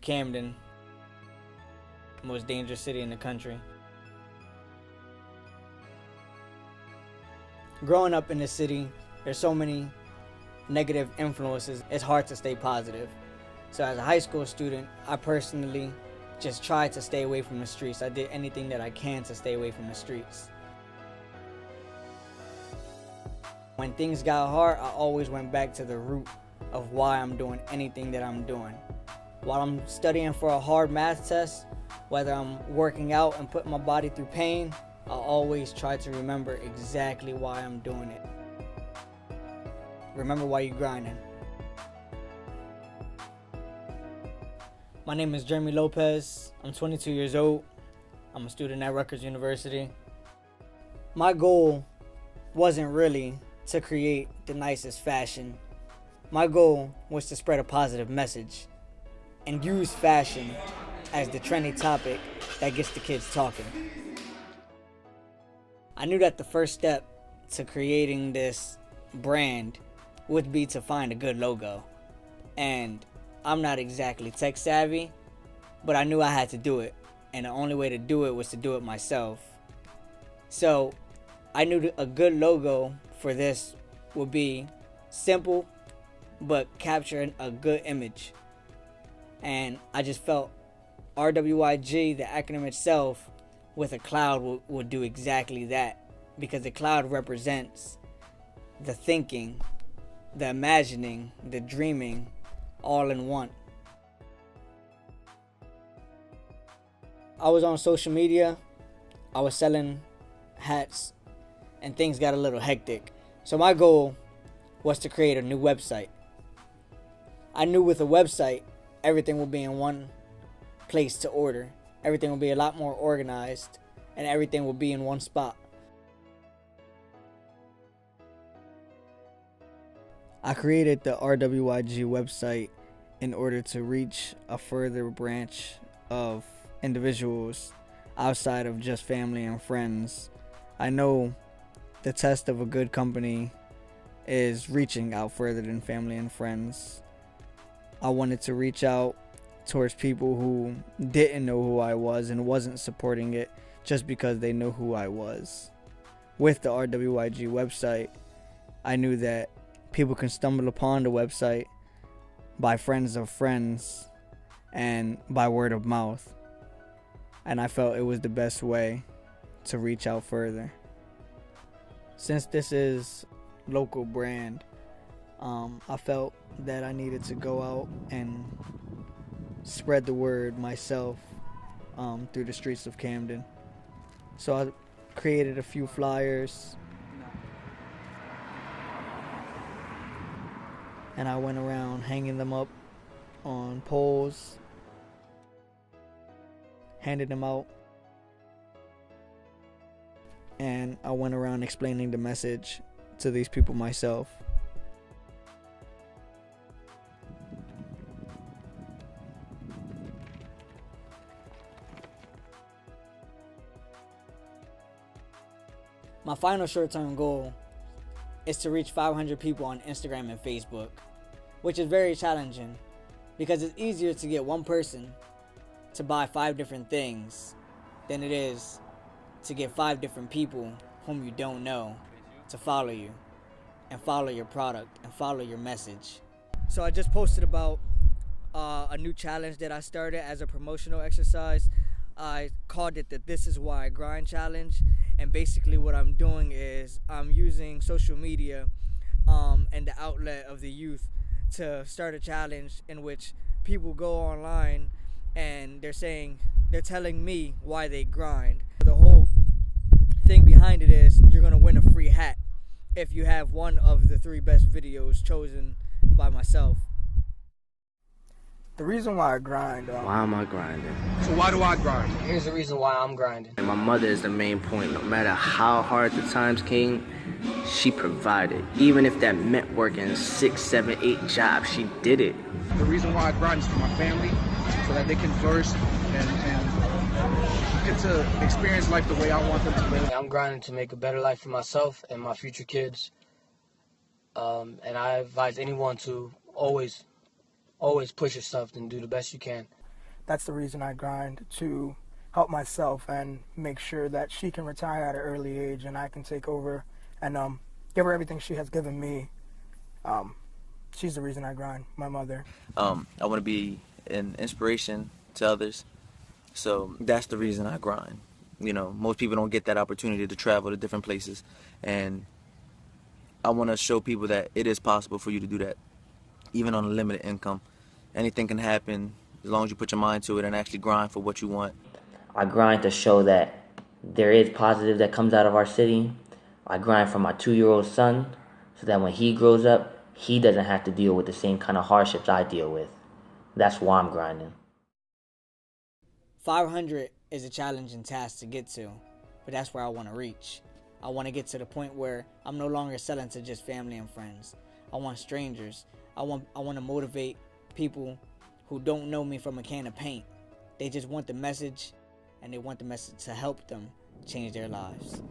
Camden, most dangerous city in the country. Growing up in this city, there's so many negative influences, it's hard to stay positive. So as a high school student, I personally just tried to stay away from the streets. I did anything that I can to stay away from the streets. When things got hard, I always went back to the root of why I'm doing anything that I'm doing. While I'm studying for a hard math test, whether I'm working out and putting my body through pain, I always try to remember exactly why I'm doing it. Remember why you're grinding. My name is Jeremy Lopez. I'm 22 years old. I'm a student at Rutgers University. My goal wasn't really to create the nicest fashion. My goal was to spread a positive message and use fashion as the trendy topic that gets the kids talking. I knew that the first step to creating this brand would be to find a good logo. And I'm not exactly tech savvy, but I knew I had to do it. And the only way to do it was to do it myself. So I knew a good logo for this would be simple, but capturing a good image. And I just felt RWIG, the acronym itself, with a cloud would do exactly that, because the cloud represents the thinking, the imagining, the dreaming, all in one. I was on social media, I was selling hats, and things got a little hectic. So my goal was to create a new website. I knew with a website, everything would be in one place to order. Everything will be a lot more organized, and everything will be in one spot. I created the RWIG website in order to reach a further branch of individuals outside of just family and friends. I know the test of a good company is reaching out further than family and friends. I wanted to reach out towards people who didn't know who I was and wasn't supporting it just because they knew who I was. With the RWIG website, I knew that people can stumble upon the website by friends of friends and by word of mouth. And I felt it was the best way to reach out further. Since this is local brand, I felt that I needed to go out and spread the word myself through the streets of Camden. So I created a few flyers, and I went around hanging them up on poles, handed them out, and I went around explaining the message to these people myself. My final short-term goal is to reach 500 people on Instagram and Facebook, which is very challenging because it's easier to get one person to buy 5 different things than it is to get 5 different people whom you don't know to follow you and follow your product and follow your message. So I just posted about a new challenge that I started as a promotional exercise. I called it the This Is Why I Grind Challenge. And basically what I'm doing is I'm using social media and the outlet of the youth to start a challenge in which people go online and they're telling me why they grind. The whole thing behind it is you're gonna win a free hat if you have one of the 3 best videos chosen by myself. The reason why I grind. Why am I grinding? So why do I grind? Here's the reason why I'm grinding. And my mother is the main point. No matter how hard the times came, she provided. Even if that meant working 6, 7, 8 jobs, she did it. The reason why I grind is for my family, so that they can flourish and get to experience life the way I want them to live. I'm grinding to make a better life for myself and my future kids. And I advise anyone to always push yourself and do the best you can. That's the reason I grind, to help myself and make sure that she can retire at an early age and I can take over and give her everything she has given me. She's the reason I grind, my mother. I want to be an inspiration to others, so that's the reason I grind. You know, most people don't get that opportunity to travel to different places, and I want to show people that it is possible for you to do that, even on a limited income. Anything can happen as long as you put your mind to it and actually grind for what you want. I grind to show that there is positive that comes out of our city. I grind for my 2-year-old son so that when he grows up, he doesn't have to deal with the same kind of hardships I deal with. That's why I'm grinding. 500 is a challenging task to get to, but that's where I want to reach. I want to get to the point where I'm no longer selling to just family and friends. I want strangers. I want to motivate people who don't know me from a can of paint. They just want the message, and they want the message to help them change their lives.